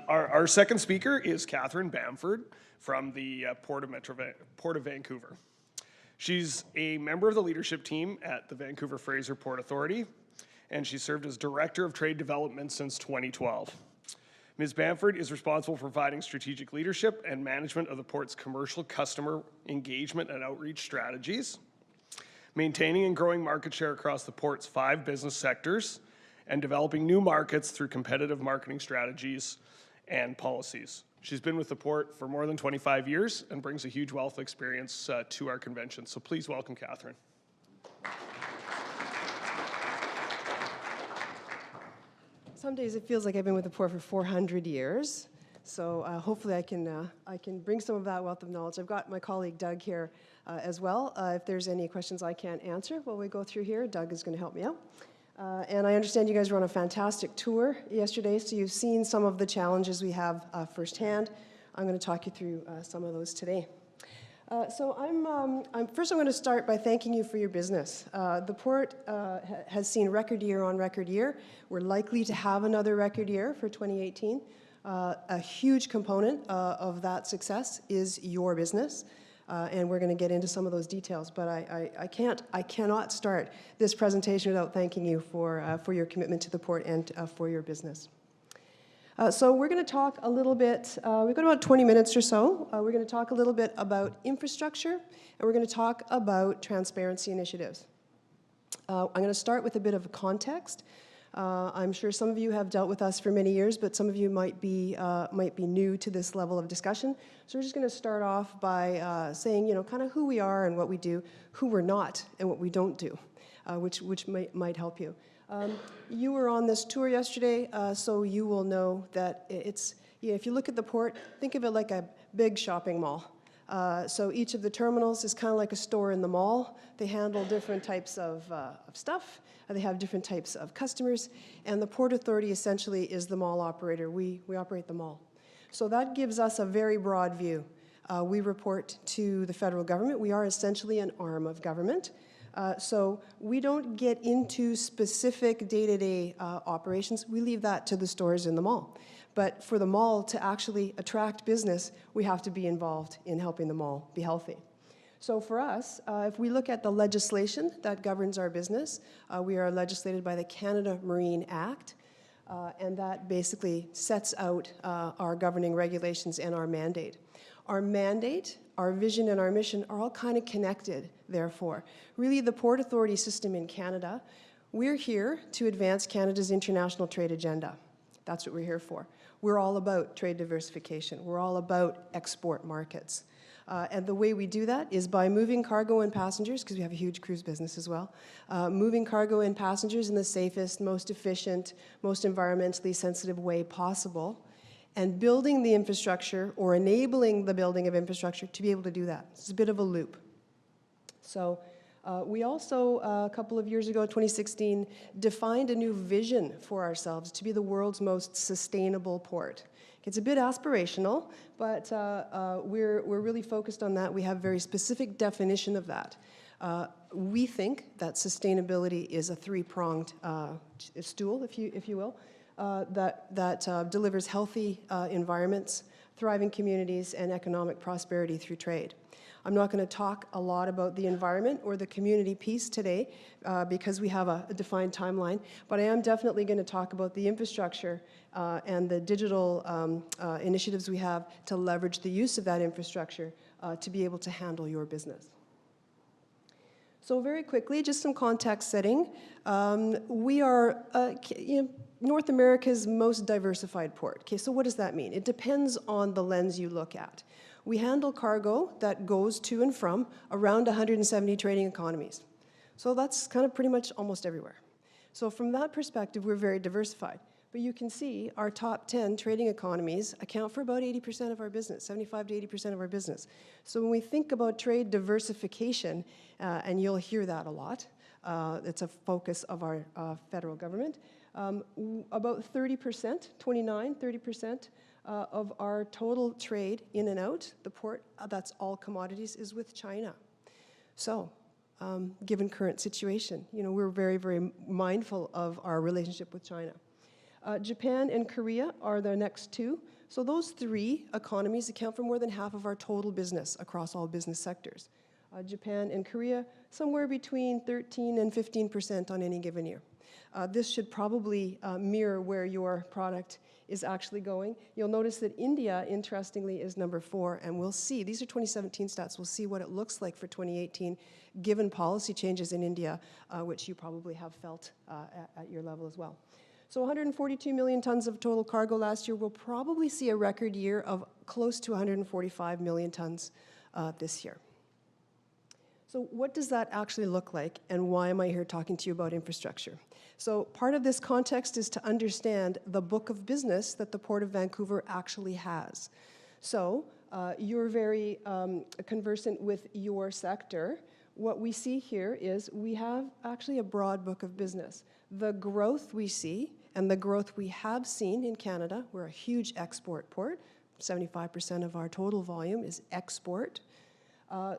Our second speaker is Katherine Bamford from the Port of Vancouver. She's a member of the leadership team at the Vancouver Port Authority, and she served as Director of Trade Development since 2012. Ms. Bamford is responsible for providing strategic leadership and management of the Port's commercial customer engagement and outreach strategies, maintaining and growing market share across the Port's 5 business sectors, and developing new markets through competitive marketing strategies and policies. She's been with the Port for more than 25 years and brings a huge wealth of experience to our convention. So please welcome Katherine. Some days it feels like I've been with the Port for 400 years. So hopefully I can bring some of that wealth of knowledge. I've got my colleague Doug here as well. If there's any questions I can't answer while we go through here, Doug is going to help me out. And I understand you guys were on a fantastic tour yesterday, so you've seen some of the challenges we have firsthand. I'm going to talk you through some of those today. First I'm going to start by thanking you for your business. The Port has seen record year on record year. We're likely to have another record year for 2018. A huge component of that success is your business. And we're going to get into some of those details, but I cannot start this presentation without thanking you for your commitment to the Port and for your business. So we're going to talk a little bit, we've got about 20 minutes or so. We're going to talk a little bit about infrastructure, and we're going to talk about transparency initiatives. I'm going to start with a bit of context. I'm sure some of you have dealt with us for many years, but some of you might be new to this level of discussion. So we're just going to start off by saying, kind of who we are and what we do, who we're not and what we don't do, which might help you. You were on this tour yesterday, so you will know that if you look at the Port, think of it like a big shopping mall. So each of the terminals is kind of like a store in the mall. They handle different types of stuff. They have different types of customers. And the Port Authority essentially is the mall operator. We operate the mall. So that gives us a very broad view. We report to the federal government. We are essentially an arm of government. So we don't get into specific day-to-day operations. We leave that to the stores in the mall. But for the mall to actually attract business, we have to be involved in helping the mall be healthy. So for us, if we look at the legislation that governs our business, we are legislated by the Canada Marine Act, and that basically sets out our governing regulations and our mandate. Our mandate, our vision, and our mission are all kind of connected, therefore. Really, the Port Authority system in Canada, we're here to advance Canada's international trade agenda. That's what we're here for. We're all about trade diversification. We're all about export markets. And the way we do that is by moving cargo and passengers, because we have a huge cruise business as well, moving cargo and passengers in the safest, most efficient, most environmentally sensitive way possible, and building the infrastructure or enabling the building of infrastructure to be able to do that. It's a bit of a loop. So we also, a couple of years ago, 2016, defined a new vision for ourselves to be the world's most sustainable port. It's a bit aspirational, but we're really focused on that. We have a very specific definition of that. We think that sustainability is a three-pronged stool, if you will, that delivers healthy environments, thriving communities, and economic prosperity through trade. I'm not going to talk a lot about the environment or the community piece today because we have a defined timeline, but I am definitely going to talk about the infrastructure and the digital initiatives we have to leverage the use of that infrastructure to be able to handle your business. So very quickly, just some context setting. We are North America's most diversified port. Okay, so what does that mean? It depends on the lens you look at. We handle cargo that goes to and from around 170 trading economies. So that's kind of pretty much almost everywhere. So from that perspective, we're very diversified. But you can see our top 10 trading economies account for about 80% of our business, 75 to 80% of our business. So when we think about trade diversification, and you'll hear that a lot, it's a focus of our federal government, about 30%, 30% of our total trade in and out the port, that's all commodities, is with China. So given current situation, we're very, very mindful of our relationship with China. Japan and Korea are the next two. So those three economies account for more than half of our total business across all business sectors. Japan and Korea, somewhere between 13 and 15% on any given year. This should probably mirror where your product is actually going. You'll notice that India, interestingly, is number 4, and we'll see, these are 2017 stats, we'll see what it looks like for 2018, given policy changes in India, which you probably have felt at your level as well. So 142 million tons of total cargo last year. We'll probably see a record year of close to 145 million tons this year. So what does that actually look like, and why am I here talking to you about infrastructure? So part of this context is to understand the book of business that the Port of Vancouver actually has. So you're very conversant with your sector. What we see here is we have actually a broad book of business. The growth we see, and the growth we have seen in Canada, we're a huge export port. 75% of our total volume is export.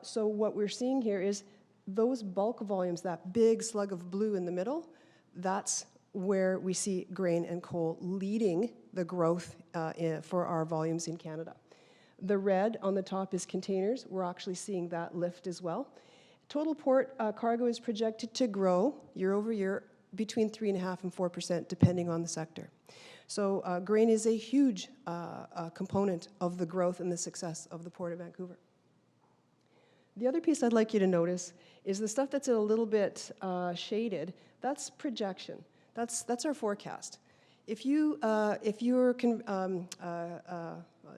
So what we're seeing here is those bulk volumes, that big slug of blue in the middle, that's where we see grain and coal leading the growth for our volumes in Canada. The red on the top is containers. We're actually seeing that lift as well. Total port cargo is projected to grow year over year between 3.5% and 4%, depending on the sector. So grain is a huge component of the growth and the success of the Port of Vancouver. The other piece I'd like you to notice is the stuff that's a little bit shaded. That's projection. That's our forecast. If you're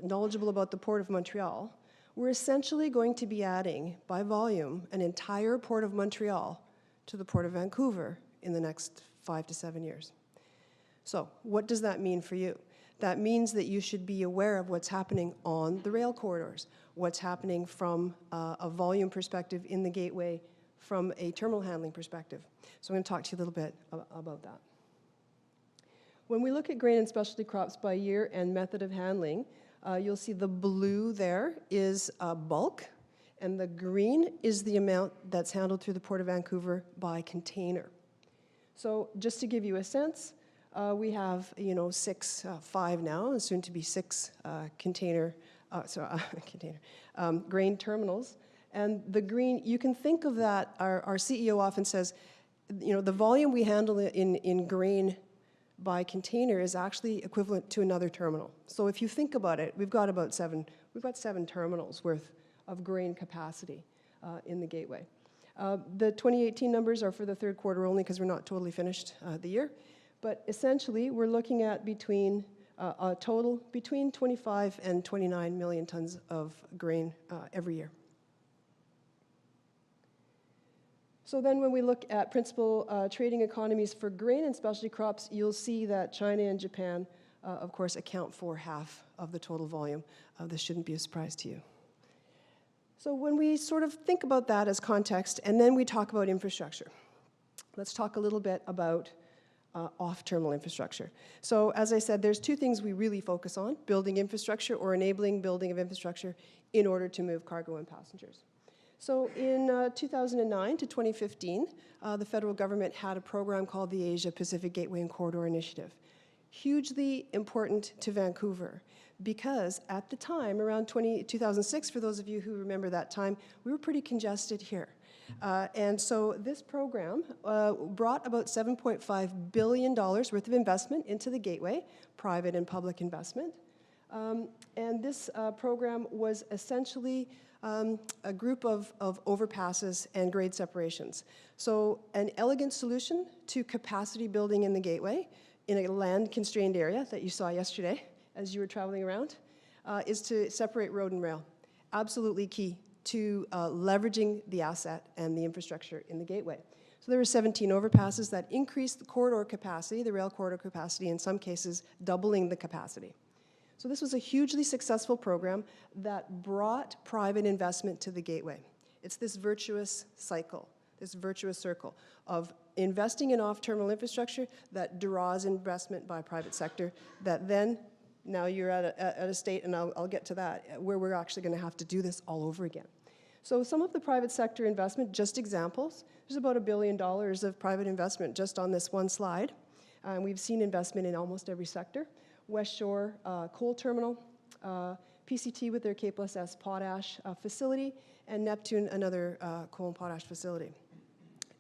knowledgeable about the Port of Montreal, we're essentially going to be adding, by volume, an entire Port of Montreal to the Port of Vancouver in the next 5 to 7 years. So what does that mean for you? That means that you should be aware of what's happening on the rail corridors, what's happening from a volume perspective in the gateway, from a terminal handling perspective. So I'm going to talk to you a little bit about that. When we look at grain and specialty crops by year and method of handling, you'll see the blue there is bulk, and the green is the amount that's handled through the Port of Vancouver by container. So just to give you a sense, we have, 5 now, and soon to be 6 grain terminals. And the green, you can think of that, our CEO often says, the volume we handle in grain by container is actually equivalent to another terminal. So if you think about it, we've got 7 terminals worth of grain capacity in the gateway. The 2018 numbers are for the third quarter only because we're not totally finished the year. But essentially, we're looking at between a total between 25 and 29 million tons of grain every year. So then when we look at principal trading economies for grain and specialty crops, you'll see that China and Japan, of course, account for half of the total volume. This shouldn't be a surprise to you. So when we sort of think about that as context, and then we talk about infrastructure, let's talk a little bit about off-terminal infrastructure. So as I said, there's 2 things we really focus on: building infrastructure or enabling building of infrastructure in order to move cargo and passengers. So in 2009 to 2015, the federal government had a program called the Asia-Pacific Gateway and Corridor Initiative. Hugely important to Vancouver because at the time, around 2006, for those of you who remember that time, we were pretty congested here. And so this program brought about $7.5 billion worth of investment into the gateway, private and public investment. And this program was essentially a group of overpasses and grade separations. So an elegant solution to capacity building in the gateway in a land-constrained area that you saw yesterday as you were traveling around is to separate road and rail. Absolutely key to leveraging the asset and the infrastructure in the gateway. So there were 17 overpasses that increased the corridor capacity, the rail corridor capacity, in some cases doubling the capacity. So this was a hugely successful program that brought private investment to the gateway. It's this virtuous cycle, this virtuous circle of investing in off-terminal infrastructure that draws investment by private sector that then, now you're at a state, and I'll get to that, where we're actually going to have to do this all over again. So some of the private sector investment, just examples, there's about $1 billion of private investment just on this one slide. We've seen investment in almost every sector. West Shore Coal Terminal, PCT with their K+S potash facility, and Neptune, another coal and potash facility.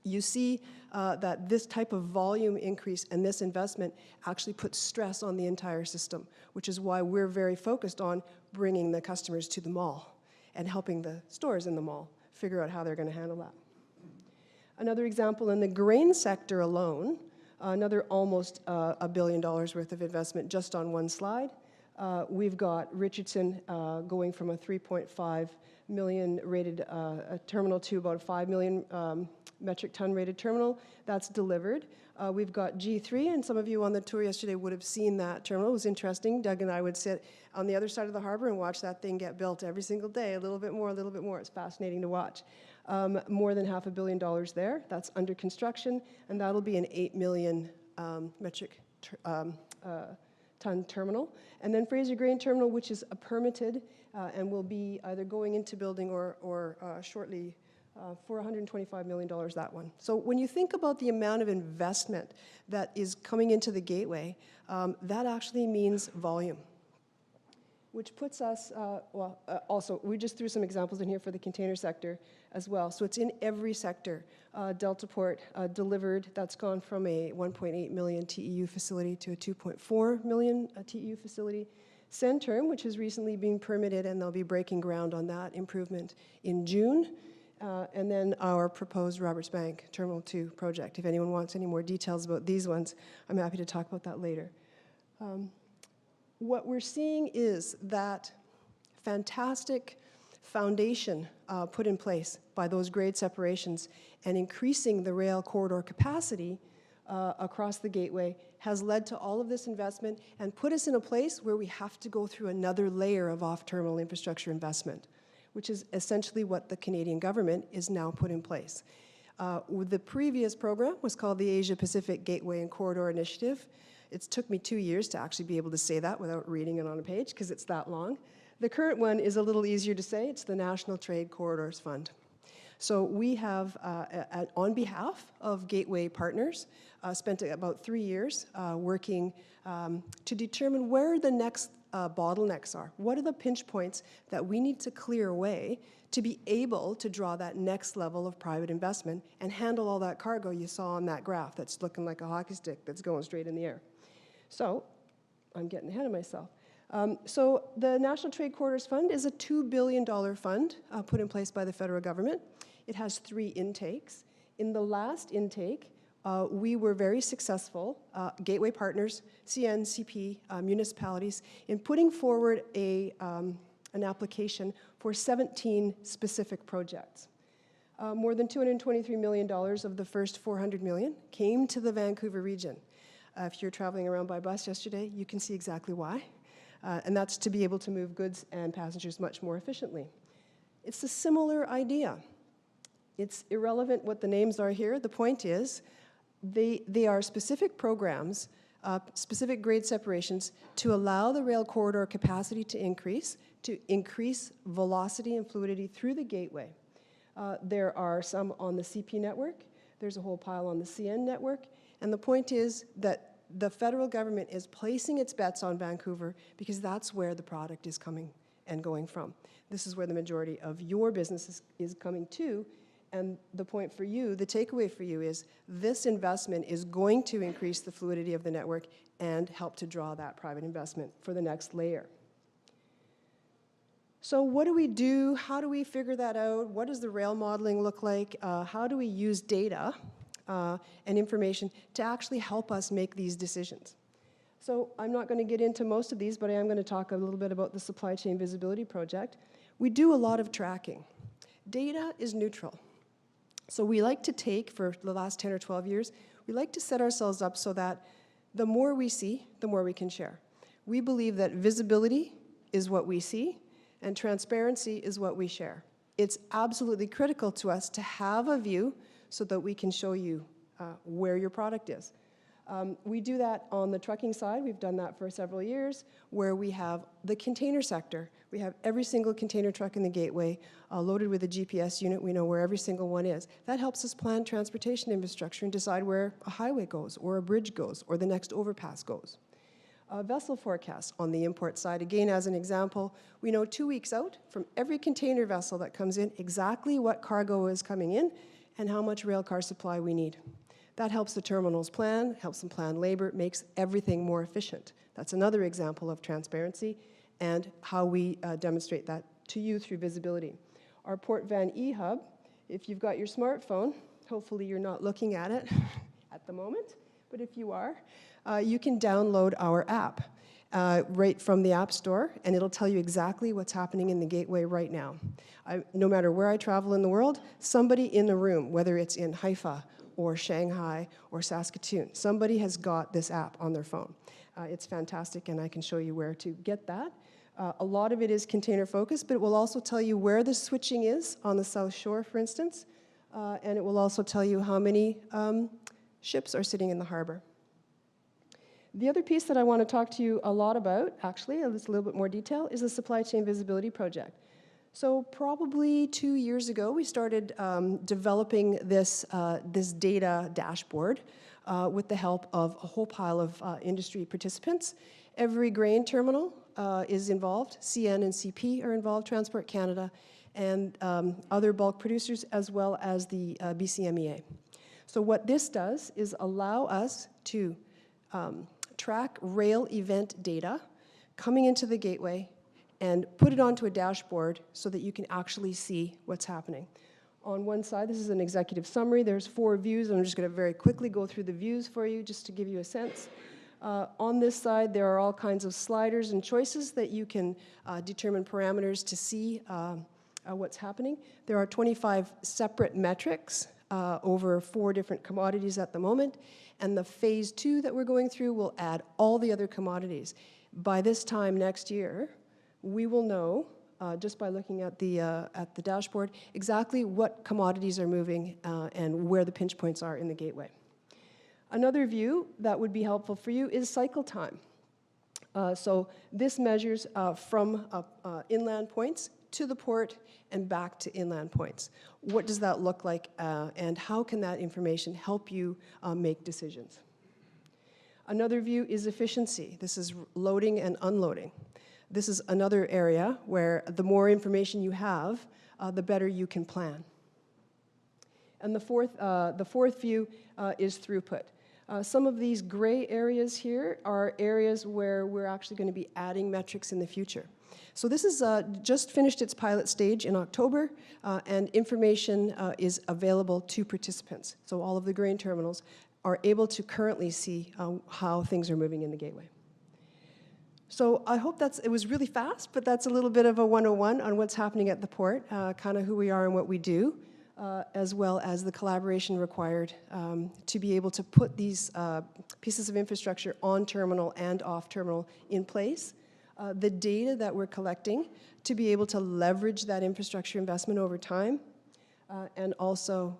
You see that this type of volume increase and this investment actually puts stress on the entire system, which is why we're very focused on bringing the customers to the mall and helping the stores in the mall figure out how they're going to handle that. Another example, in the grain sector alone, another almost $1 billion worth of investment just on one slide. We've got Richardson going from a 3.5 million rated terminal to about a 5 million metric ton rated terminal. That's delivered. We've got G3, and some of you on the tour yesterday would have seen that terminal. It was interesting. Doug and I would sit on the other side of the harbor and watch that thing get built every single day, a little bit more, a little bit more. It's fascinating to watch. More than $500 million there. That's under construction, and that'll be an 8 million metric ton terminal. And then Fraser Grain Terminal, which is permitted and will be either going into building or shortly for $125 million, that one. So when you think about the amount of investment that is coming into the gateway, that actually means volume, which puts us, also, we just threw some examples in here for the container sector as well. So it's in every sector. Deltaport delivered, that's gone from a 1.8 million TEU facility to a 2.4 million TEU facility. Centerm, which has recently been permitted, and they'll be breaking ground on that improvement in June. And then our proposed Roberts Bank Terminal 2 project. If anyone wants any more details about these ones, I'm happy to talk about that later. What we're seeing is that fantastic foundation put in place by those grade separations and increasing the rail corridor capacity across the gateway has led to all of this investment and put us in a place where we have to go through another layer of off-terminal infrastructure investment, which is essentially what the Canadian government is now put in place. The previous program was called the Asia-Pacific Gateway and Corridor Initiative. It took me 2 years to actually be able to say that without reading it on a page, because it's that long. The current one is a little easier to say. It's the National Trade Corridors Fund. So we have, on behalf of Gateway partners, spent about 3 years working to determine where the next bottlenecks are. What are the pinch points that we need to clear away to be able to draw that next level of private investment and handle all that cargo you saw on that graph that's looking like a hockey stick that's going straight in the air. So I'm getting ahead of myself. So the National Trade Corridors Fund is a $2 billion fund put in place by the federal government. It has 3 intakes. In the last intake, we were very successful, Gateway partners, CN, CP, municipalities, in putting forward an application for 17 specific projects. More than $223 million of the first $400 million came to the Vancouver region. If you're traveling around by bus yesterday, you can see exactly why. And that's to be able to move goods and passengers much more efficiently. It's a similar idea. It's irrelevant what the names are here. The point is, they are specific programs, specific grade separations to allow the rail corridor capacity to increase velocity and fluidity through the gateway. There are some on the CP network. There's a whole pile on the CN network. And the point is that the federal government is placing its bets on Vancouver because that's where the product is coming and going from. This is where the majority of your business is coming to. And the point for you, the takeaway for you is this investment is going to increase the fluidity of the network and help to draw that private investment for the next layer. So what do we do? How do we figure that out? What does the rail modeling look like? How do we use data and information to actually help us make these decisions? So I'm not going to get into most of these, but I am going to talk a little bit about the Supply Chain Visibility Project. We do a lot of tracking. Data is neutral. So we like to take, for the last 10 or 12 years, we like to set ourselves up so that the more we see, the more we can share. We believe that visibility is what we see, and transparency is what we share. It's absolutely critical to us to have a view so that we can show you where your product is. We do that on the trucking side. We've done that for several years, where we have the container sector. We have every single container truck in the gateway loaded with a GPS unit. We know where every single one is. That helps us plan transportation infrastructure and decide where a highway goes, or a bridge goes, or the next overpass goes. Vessel forecasts on the import side. Again, as an example, we know 2 weeks out from every container vessel that comes in exactly what cargo is coming in and how much rail car supply we need. That helps the terminals plan, helps them plan labor, makes everything more efficient. That's another example of transparency and how we demonstrate that to you through visibility. Our Port Van eHub, if you've got your smartphone, hopefully you're not looking at it at the moment, but if you are, you can download our app right from the App Store, and it'll tell you exactly what's happening in the gateway right now. No matter where I travel in the world, somebody in the room, whether it's in Haifa or Shanghai or Saskatoon, somebody has got this app on their phone. It's fantastic, and I can show you where to get that. A lot of it is container focused, but it will also tell you where the switching is on the South Shore, for instance, and it will also tell you how many ships are sitting in the harbor. The other piece that I want to talk to you a lot about, actually, just a little bit more detail, is the Supply Chain Visibility Project. So probably 2 years ago, we started developing this data dashboard with the help of a whole pile of industry participants. Every grain terminal is involved. CN and CP are involved, Transport Canada, and other bulk producers, as well as the BCMEA. So what this does is allow us to track rail event data coming into the gateway and put it onto a dashboard so that you can actually see what's happening. On one side, this is an executive summary. There's 4 views. I'm just going to very quickly go through the views for you just to give you a sense. On this side, there are all kinds of sliders and choices that you can determine parameters to see what's happening. There are 25 separate metrics over 4 different commodities at the moment, and the phase 2 that we're going through will add all the other commodities. By this time next year, we will know, just by looking at the dashboard, exactly what commodities are moving and where the pinch points are in the gateway. Another view that would be helpful for you is cycle time. So this measures from inland points to the port and back to inland points. What does that look like, and how can that information help you make decisions? Another view is efficiency. This is loading and unloading. This is another area where the more information you have, the better you can plan. And the fourth view is throughput. Some of these gray areas here are areas where we're actually going to be adding metrics in the future. So this is just finished its pilot stage in October, and information is available to participants. So all of the grain terminals are able to currently see how things are moving in the gateway. So I hope it was really fast, but that's a little bit of a 101 on what's happening at the port, kind of who we are and what we do, as well as the collaboration required to be able to put these pieces of infrastructure on terminal and off terminal in place. The data that we're collecting to be able to leverage that infrastructure investment over time, and also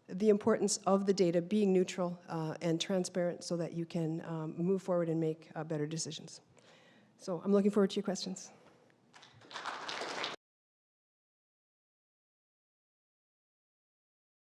the importance of the data being neutral and transparent so that you can move forward and make better decisions. So I'm looking forward to your questions.